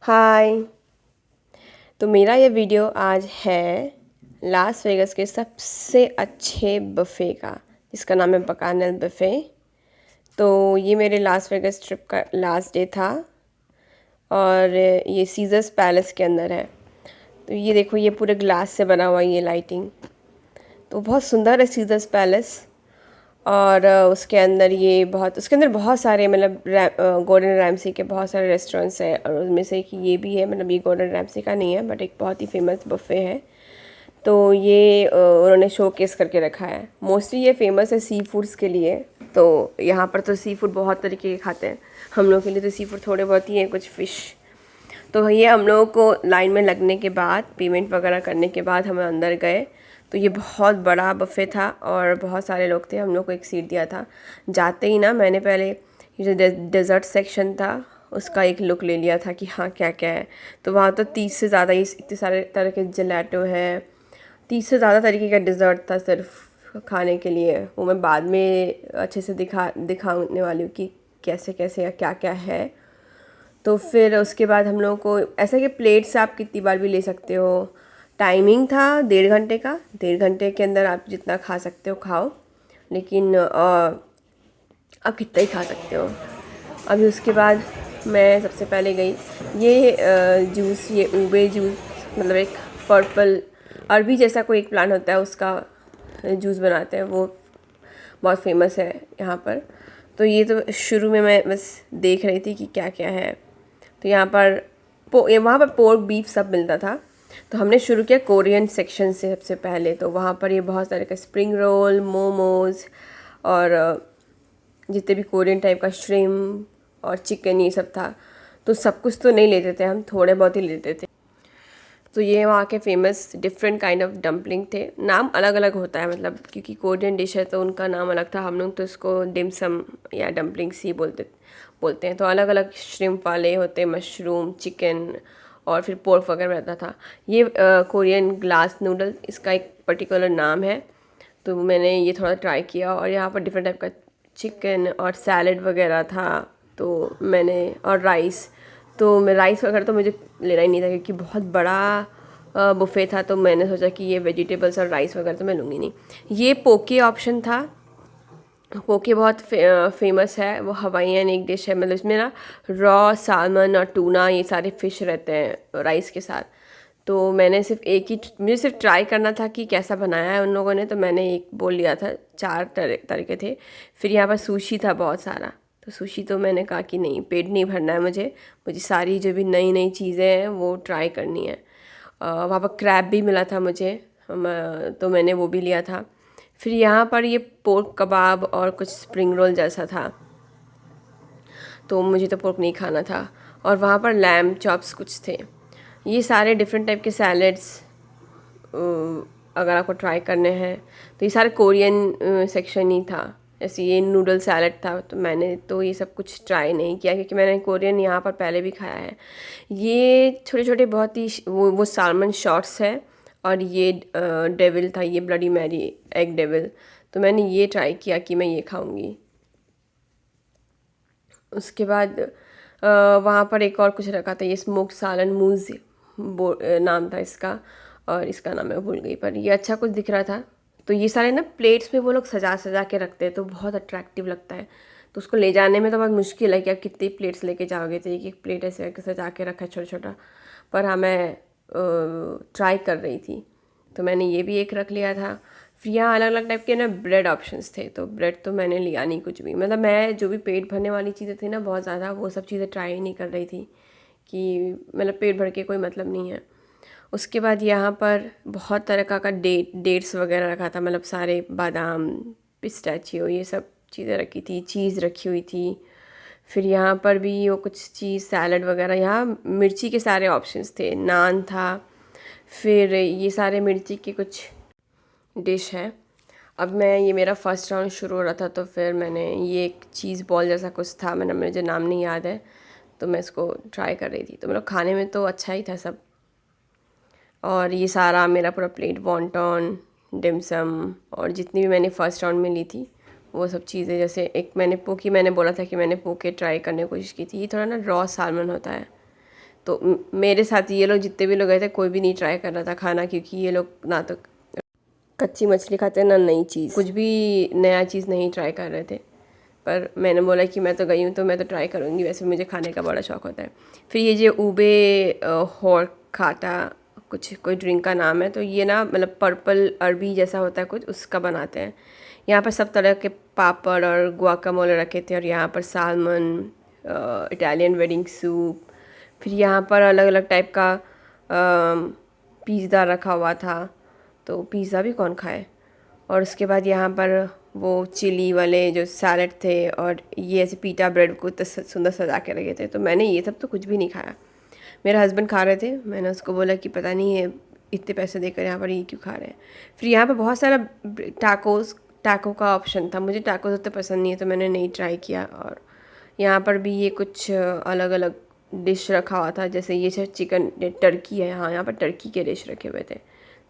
हाय। तो मेरा ये वीडियो आज है लास वेगस के सबसे अच्छे बफ़े का, जिसका नाम है बकानल बफ़े। तो ये मेरे लास वेगस ट्रिप का लास्ट डे था और ये सीजर्स पैलेस के अंदर है। तो ये देखो, ये पूरे ग्लास से बना हुआ ये लाइटिंग तो बहुत सुंदर है सीजर्स पैलेस। और उसके अंदर बहुत सारे मतलब गॉर्डन रैमसी के बहुत सारे रेस्टोरेंट्स हैं, और उनमें से एक ये भी है। मतलब ये गॉर्डन रैमसी का नहीं है, बट एक बहुत ही फेमस बफ़े है। तो ये उन्होंने शोकेस करके रखा है। मोस्टली ये फेमस है सी फूड्स के लिए। तो यहाँ पर तो सी फूड बहुत तरीके के खाते हैं। हम लोग के लिए तो सी फूड थोड़े बहुत ही हैं, कुछ फ़िश। तो भैया हम लोगों को लाइन में लगने के बाद, पेमेंट वगैरह करने के बाद हम अंदर गए। तो ये बहुत बड़ा बफ़े था और बहुत सारे लोग थे। हम लोग को एक सीट दिया था। जाते ही ना मैंने पहले ये जो डेज़र्ट सेक्शन था उसका एक लुक ले लिया था कि हाँ क्या क्या है। तो वहाँ तो 30 से ज़्यादा ही इतने सारे तरह के जलेटो है, 30 से ज़्यादा तरीके का डिज़र्ट था सिर्फ खाने के लिए। वो मैं बाद में अच्छे से दिखाने वाली हूँ कि कैसे कैसे या क्या क्या है। तो फिर उसके बाद हम लोगों को ऐसा कि प्लेट्स आप कितनी बार भी ले सकते हो। टाइमिंग था 1.5 घंटे का। 1.5 घंटे के अंदर आप जितना खा सकते हो खाओ, लेकिन आप कितना ही खा सकते हो। अभी उसके बाद मैं सबसे पहले गई ये जूस, ये ऊबे जूस, मतलब एक पर्पल अरबी जैसा कोई एक प्लांट होता है, उसका जूस बनाते हैं। वो बहुत फेमस है यहाँ पर। तो ये तो शुरू में मैं बस देख रही थी कि क्या क्या है। तो यहाँ पर वहाँ पर पोर्क बीफ सब मिलता था। तो हमने शुरू किया कोरियन सेक्शन से सबसे पहले। तो वहाँ पर ये बहुत सारे का स्प्रिंग रोल, मोमोज़ और जितने भी कोरियन टाइप का श्रिम्प और चिकन, ये सब था। तो सब कुछ तो नहीं लेते थे हम, थोड़े बहुत ही लेते थे। तो ये वहाँ के famous different kind of dumpling थे। नाम अलग अलग होता है, मतलब क्योंकि कोरियन डिश है तो उनका नाम अलग था। हम लोग तो इसको डिमसम या डम्पलिंग्स ही बोलते हैं। तो अलग अलग श्रिम्प वाले होते हैं, मशरूम, चिकन और फिर पोर्क वगैरह रहता था। ये कोरियन ग्लास नूडल, इसका एक पर्टिकुलर नाम है। तो मैंने ये थोड़ा ट्राई किया और यहाँ पर डिफरेंट टाइप का चिकन और सैलड वगैरह था। तो मैंने और राइस, तो मैं राइस वगैरह तो मुझे लेना ही नहीं था क्योंकि बहुत बड़ा बुफ़े था। तो मैंने सोचा कि ये वेजिटेबल्स और राइस वगैरह तो मैं लूँगी नहीं। ये पोके ऑप्शन था। पोके बहुत फेमस है, वो हवाईयन एक डिश है। मतलब इसमें ना रॉ सालमन और टूना, ये सारे फ़िश रहते हैं राइस के साथ। तो मैंने मुझे सिर्फ ट्राई करना था कि कैसा बनाया है उन लोगों ने। तो मैंने एक बोल लिया था, 4 तरह के थे। फिर यहाँ पर सुशी था बहुत सारा। तो सुशी तो मैंने कहा कि नहीं, पेट नहीं भरना है मुझे, मुझे सारी जो भी नई नई चीज़ें हैं वो ट्राई करनी है। वहाँ पर क्रैब भी मिला था मुझे, तो मैंने वो भी लिया था। फिर यहाँ पर ये पोर्क कबाब और कुछ स्प्रिंग रोल जैसा था। तो मुझे तो पोर्क नहीं खाना था। और वहाँ पर लैम चॉप्स कुछ थे। ये सारे डिफरेंट टाइप के सैलड्स अगर आपको ट्राई करने हैं तो ये सारे कोरियन सेक्शन ही था। जैसे ये नूडल सैलड था, तो मैंने तो ये सब कुछ ट्राई नहीं किया क्योंकि मैंने कोरियन यहाँ पर पहले भी खाया है। ये छोटे छोटे बहुत ही वो सालमन शॉट्स है। और ये डेविल था, ये ब्लडी मैरी एग डेविल। तो मैंने ये ट्राई किया कि मैं ये खाऊंगी। उसके बाद वहाँ पर एक और कुछ रखा था, ये स्मोक्ड सालन मूज़ नाम था इसका, और इसका नाम मैं भूल गई, पर ये अच्छा कुछ दिख रहा था। तो ये सारे ना प्लेट्स में वो लोग सजा सजा के रखते हैं, तो बहुत अट्रैक्टिव लगता है। तो उसको ले जाने में तो बहुत मुश्किल है कि आप कितनी प्लेट्स लेके जाओगे। तो एक प्लेट ऐसे करके सजा के रखा है छोटा छोटा। पर हाँ, मैं ट्राई कर रही थी तो मैंने ये भी एक रख लिया था। फिर यहाँ अलग अलग टाइप के ना ब्रेड ऑप्शंस थे। तो ब्रेड तो मैंने लिया नहीं कुछ भी। मतलब मैं जो भी पेट भरने वाली चीज़ें थी ना बहुत ज़्यादा, वो सब चीज़ें ट्राई नहीं कर रही थी कि मतलब पेट भर के कोई मतलब नहीं है। उसके बाद यहाँ पर बहुत तरह का डेट्स वगैरह रखा था। मतलब सारे बादाम, पिस्ताचियो, ये सब चीज़ें रखी थी। चीज़ रखी हुई थी। फिर यहाँ पर भी वो कुछ चीज़ सैलड वगैरह, यहाँ मिर्ची के सारे ऑप्शंस थे, नान था। फिर ये सारे मिर्ची के कुछ डिश है। अब मैं ये मेरा फर्स्ट राउंड शुरू हो रहा था, तो फिर मैंने ये एक चीज़ बॉल जैसा कुछ था, मुझे नाम नहीं याद है। तो मैं इसको ट्राई कर रही थी। तो मतलब खाने में तो अच्छा ही था सब। और ये सारा मेरा पूरा प्लेट वॉन्टॉन, डिमसम और जितनी भी मैंने फ़र्स्ट राउंड में ली थी वो सब चीज़ें। जैसे एक मैंने बोला था कि मैंने पोके ट्राई करने की कोशिश की थी। ये थोड़ा ना रॉ सालमन होता है, तो मेरे साथ ये लोग जितने भी लोग गए थे कोई भी नहीं ट्राई कर रहा था खाना, क्योंकि ये लोग ना तो कच्ची मछली खाते हैं ना नई चीज़, कुछ भी नया चीज़ नहीं ट्राई कर रहे थे। पर मैंने बोला कि मैं तो गई हूँ तो मैं तो ट्राई करूँगी, वैसे मुझे खाने का बड़ा शौक होता है। फिर ये जो ऊबे खाता कुछ कोई ड्रिंक का नाम है, तो ये ना मतलब पर्पल अरबी जैसा होता है कुछ, उसका बनाते हैं। यहाँ पर सब तरह के पापड़ और गुआकामोले रखे थे, और यहाँ पर सालमन, इटालियन वेडिंग सूप, फिर यहाँ पर अलग अलग टाइप का पिज़्ज़ा रखा हुआ था। तो पिज़्ज़ा भी कौन खाए। और उसके बाद यहाँ पर वो चिली वाले जो सैलड थे, और ये ऐसे पीटा ब्रेड को इतना सुंदर सजा के रखे थे। तो मैंने ये सब तो कुछ भी नहीं खाया। मेरे हस्बैंड खा रहे थे, मैंने उसको बोला कि पता नहीं है इतने पैसे देकर यहाँ पर ये क्यों खा रहे हैं। फिर यहाँ पर बहुत सारा टाको का ऑप्शन था। मुझे टाकोस उतने पसंद नहीं है तो मैंने नहीं ट्राई किया। और यहाँ पर भी ये कुछ अलग अलग डिश रखा हुआ था, जैसे ये चिकन टर्की है। हाँ, यहाँ पर टर्की के डिश रखे हुए थे।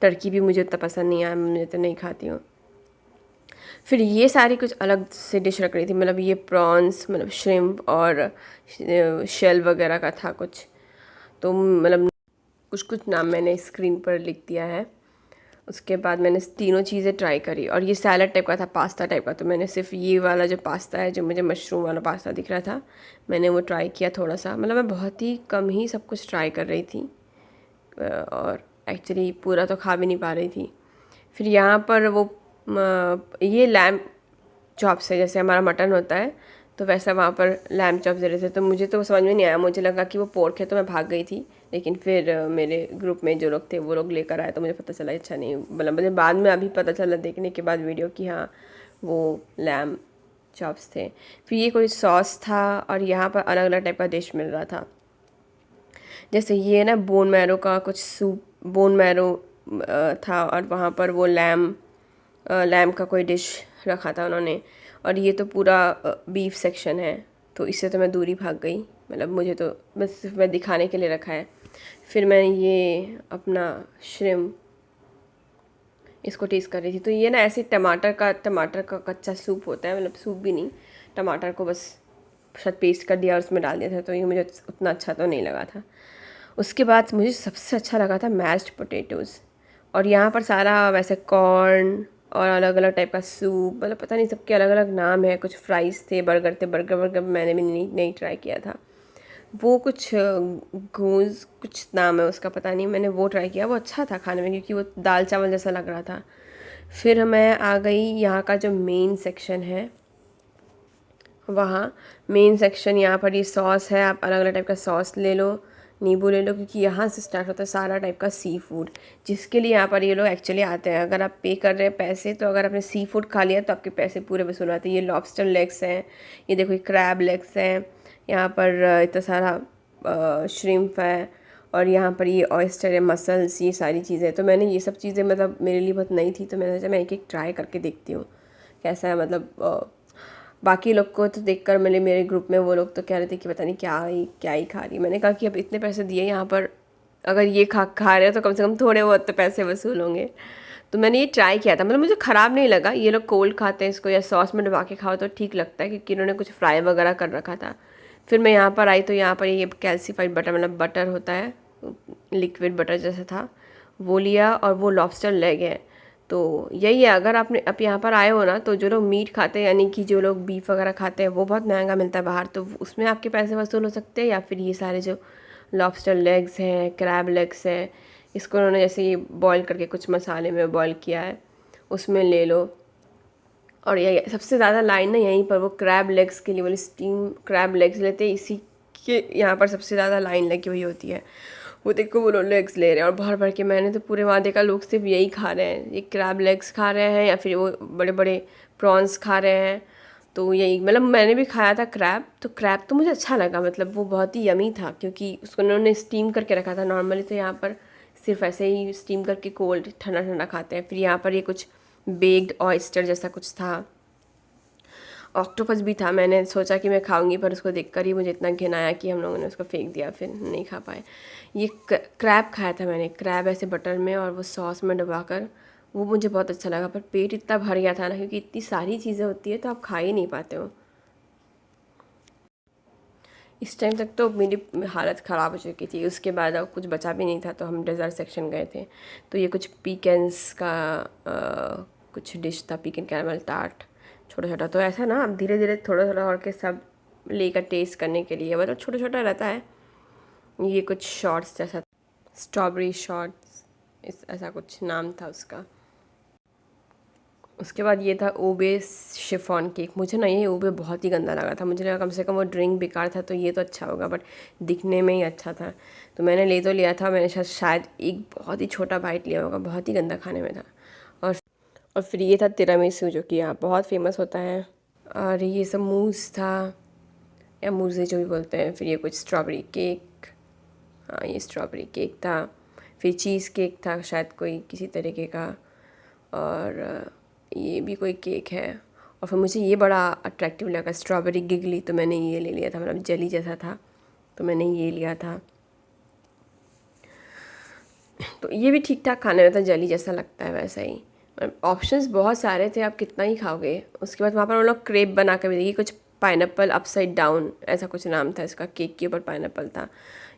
टर्की भी मुझे उतना पसंद नहीं आया, मुझे तो नहीं खाती हूँ। फिर ये सारी कुछ अलग से डिश रख रही थी, मतलब ये प्रॉन्स, मतलब श्रिम्प और शेल वगैरह का था कुछ। तो मतलब कुछ कुछ नाम मैंने स्क्रीन पर लिख दिया है। उसके बाद मैंने तीनों चीज़ें ट्राई करी, और ये सैलड टाइप का था, पास्ता टाइप का। तो मैंने सिर्फ ये वाला जो पास्ता है, जो मुझे मशरूम वाला पास्ता दिख रहा था, मैंने वो ट्राई किया थोड़ा सा। मतलब मैं बहुत ही कम ही सब कुछ ट्राई कर रही थी, और एक्चुअली पूरा तो खा भी नहीं पा रही थी। फिर यहाँ पर वो ये लैम्प चॉप्स है, जैसे हमारा मटन होता है तो वैसा वहाँ पर लैम्प चॉप्स दे रहे थे। तो मुझे तो समझ में नहीं आया, मुझे लगा कि वो पोर्क है तो मैं भाग गई थी। लेकिन फिर मेरे ग्रुप में जो लोग थे वो लोग लेकर आए, तो मुझे पता चला अच्छा नहीं, मतलब मुझे बाद में अभी पता चला देखने के बाद वीडियो कि हाँ वो लैम्प चॉप्स थे। फिर ये कोई सॉस था, और यहाँ पर अलग अलग टाइप का डिश मिल रहा था। जैसे ये ना बोन मैरो का कुछ सूप, बोन मैरो था, और वहाँ पर वो लैम का कोई डिश रखा था उन्होंने। और ये तो पूरा बीफ सेक्शन है, तो इससे तो मैं दूरी भाग गई। मतलब मुझे तो बस सिर्फ मैं दिखाने के लिए रखा है। फिर मैं ये अपना श्रिम्प इसको टेस्ट कर रही थी। तो ये ना ऐसे टमाटर का कच्चा सूप होता है, मतलब सूप भी नहीं, टमाटर को बस शायद पेस्ट कर दिया और उसमें डाल दिया था। तो ये मुझे उतना अच्छा तो नहीं लगा था। उसके बाद मुझे सबसे अच्छा लगा था मैश्ड पोटैटोज़। और यहाँ पर सारा वैसे कॉर्न और अलग अलग टाइप का सूप, मतलब पता नहीं सबके अलग अलग नाम है। कुछ फ्राइज़ थे, बर्गर थे, बर्गर मैंने भी नहीं ट्राई किया था। वो कुछ घूस कुछ नाम है उसका, पता नहीं, मैंने वो ट्राई किया। वो अच्छा था खाने में, क्योंकि वो दाल चावल जैसा लग रहा था। फिर मैं आ गई यहाँ का जो मेन सेक्शन है, वहाँ मेन सेक्शन यहाँ पर ये सॉस है। आप अलग अलग टाइप का सॉस ले लो, नींबू ले लो, क्योंकि यहाँ से स्टार्ट होता है सारा टाइप का सी फूड, जिसके लिए यहाँ पर ये लोग एक्चुअली आते हैं। अगर आप पे कर रहे हैं पैसे, तो अगर आपने सी फूड खा लिया तो आपके पैसे पूरे वसूल आते हैं। ये लॉबस्टर लेग्स हैं, ये देखो ये क्रैब लेग्स हैं, यहाँ पर इतना सारा श्रिम्प है, और यहाँ पर ये ऑयस्टर है, मसल्स, ये सारी चीज़ें। तो मैंने ये सब चीज़ें, मतलब मेरे लिए बहुत नई थी, तो मैंने सोचा मैं एक एक ट्राई करके देखती हूँ कैसा है। मतलब बाकी लोग को तो देखकर मेरे ग्रुप में वो लोग तो कह रहे थे कि पता नहीं क्या ही खा रही। मैंने कहा कि अब इतने पैसे दिए यहाँ पर, अगर ये खा रहे हो तो कम से कम थोड़े बहुत तो पैसे वसूल होंगे। तो मैंने ये ट्राई किया था, मतलब मुझे ख़राब नहीं लगा। ये लोग कोल्ड खाते हैं इसको, या सॉस में डुबा के खाओ तो ठीक लगता है, क्योंकि इन्होंने कुछ फ्राई वगैरह कर रखा था। फिर मैं यहाँ पर आई तो यहाँ पर ये कैल्सीफाइड बटर, मतलब बटर होता है, लिक्विड बटर जैसा था, वो लिया। और वो लॉबस्टर लेग है। तो यही है, अगर आपने अब यहाँ पर आए हो ना, तो जो लोग मीट खाते हैं, यानी कि जो लोग बीफ वगैरह खाते हैं, वो बहुत महंगा मिलता है बाहर, तो उसमें आपके पैसे वसूल हो सकते हैं। या फिर ये सारे जो लॉबस्टर लेग्स हैं, क्रैब लेग्स हैं, इसको उन्होंने जैसे ये बॉईल करके कुछ मसाले में बॉईल किया है, उसमें ले लो। और यही सबसे ज़्यादा लाइन ना यहीं पर वो क्रैब लेग्स के लिए, वाली स्टीम क्रैब लेग्स लेते हैं, इसी के यहाँ पर सबसे ज़्यादा लाइन लगी हुई होती है। वो देखो वो लोग लेग्स ले रहे हैं, और भर भर के। मैंने तो पूरे वहाँ देखा लोग सिर्फ यही खा रहे हैं, ये क्रैब लेग्स खा रहे हैं, या फिर वो बड़े बड़े प्रॉन्स खा रहे हैं। तो यही, मतलब मैंने भी खाया था क्रैब, तो क्रैब तो मुझे अच्छा लगा, मतलब वो बहुत ही यमी था, क्योंकि उसको उन्होंने स्टीम करके रखा था। नॉर्मली तो यहाँ पर सिर्फ ऐसे ही स्टीम करके कोल्ड ठंडा ठंडा खाते हैं। फिर यहाँ पर ये कुछ बेक्ड ऑयस्टर जैसा कुछ था, ऑक्टोपस भी था। मैंने सोचा कि मैं खाऊंगी, पर उसको देखकर ही मुझे इतना घिन आया कि हम लोगों ने उसको फेंक दिया, फिर नहीं खा पाए। ये क्रैब खाया था मैंने, क्रैब ऐसे बटर में और वो सॉस में डुबाकर, वो मुझे बहुत अच्छा लगा। पर पेट इतना भर गया था ना, क्योंकि इतनी सारी चीज़ें होती है तो आप खा ही नहीं पाते हो। इस टाइम तक तो मेरी हालत ख़राब हो चुकी थी। उसके बाद अब कुछ बचा भी नहीं था, तो हम डेज़र्ट सेक्शन गए थे। तो ये कुछ पीकेंस का कुछ डिश था, पीकन कैरमल टार्ट, छोटा छोटा। तो ऐसा ना अब धीरे धीरे थोड़ा थोड़ा और के सब लेकर टेस्ट करने के लिए, मतलब छोटा छोटा रहता है। ये कुछ शॉर्ट्स जैसा, स्ट्रॉबेरी शॉर्ट्स, इस ऐसा कुछ नाम था उसका। उसके बाद ये था ओबे शिफॉन केक। मुझे ना ये ओबे बहुत ही गंदा लगा था। मुझे लगा कम से कम वो ड्रिंक बेकार था तो ये तो अच्छा होगा, बट दिखने में ही अच्छा था। तो मैंने ले तो लिया था, मैंने शायद एक बहुत ही छोटा बाइट लिया होगा, बहुत ही गंदा खाने में था। और और फिर ये था तिरामिसू, जो कि यहाँ बहुत फेमस होता है। और ये सब मूज़ था, या मूज़े जो भी बोलते हैं। फिर ये कुछ स्ट्रॉबेरी केक, हाँ ये स्ट्रॉबेरी केक था। फिर चीज़ केक था शायद कोई किसी तरीके का। और ये भी कोई केक है। और फिर मुझे ये बड़ा अट्रैक्टिव लगा, स्ट्रॉबेरी गिगली, तो मैंने ये ले लिया था। मतलब जेली जैसा था तो मैंने ये लिया था। तो ये भी ठीक ठाक खाने में था, जेली जैसा लगता है वैसा ही। ऑप्शंस बहुत सारे थे, आप कितना ही खाओगे। उसके बाद वहाँ पर वो लोग क्रेप बना कर भी देगी, कुछ पाइनएप्पल अपसाइड डाउन ऐसा कुछ नाम था इसका। केक के ऊपर पाइनएप्पल था।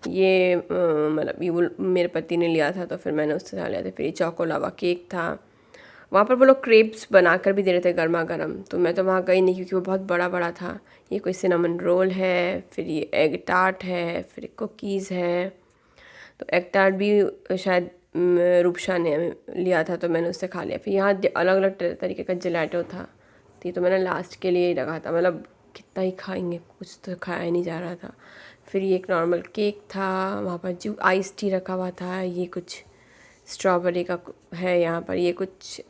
ये मतलब ये वो मेरे पति ने लिया था तो फिर मैंने उससे साथ लिया था। फिर ये चोको लावा केक था। वहाँ पर वो लोग क्रेप्स बना कर भी दे रहे थे गर्मा गर्म, तो मैं तो वहाँ गई नहीं क्योंकि वो बहुत बड़ा बड़ा था। ये कोई सिनेमन रोल है, फिर ये एग टार्ट है, फिर कुकीज़ है। तो एग टार्ट भी शायद रूपशा ने लिया था तो मैंने उससे खा लिया। फिर यहाँ अलग अलग तरीके का जेलेटो था, तो ये तो मैंने लास्ट के लिए ही रखा था। मतलब कितना ही खाएंगे, कुछ तो खाया नहीं जा रहा था। फिर ये एक नॉर्मल केक था, वहाँ पर जो आइस टी रखा हुआ था। ये कुछ स्ट्रॉबेरी का है यहाँ पर। ये कुछ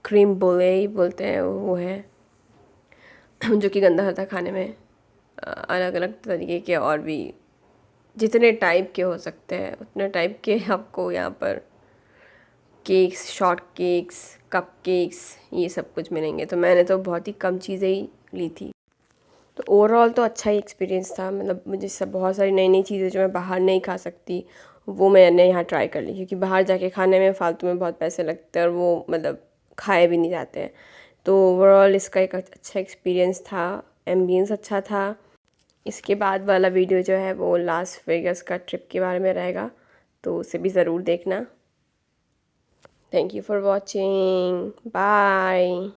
क्रीम बोले ही बोलते हैं वो है जो कि गंदा होता है खाने में। अलग अलग तरीके के और भी जितने टाइप के हो सकते हैं उतने टाइप के आपको यहाँ पर cakes, short cakes, cup cakes, ये सब कुछ मिलेंगे। तो मैंने तो बहुत ही कम चीज़ें ही ली थी। तो ओवरऑल तो अच्छा ही एक्सपीरियंस था। मतलब मुझे सब बहुत सारी नई नई चीज़ें जो मैं बाहर नहीं खा सकती वो मैंने यहाँ ट्राई कर ली, क्योंकि बाहर जाके खाने में फ़ालतू में बहुत पैसे लगते हैं और वो मतलब खाए भी नहीं जाते हैं। तो ओवरऑल इसका एक अच्छा एक्सपीरियंस था, एम्बियंस अच्छा था। इसके बाद वाला वीडियो जो है वो लास वेगस का ट्रिप के बारे में रहेगा, तो उसे भी ज़रूर देखना। Thank you for watching, bye.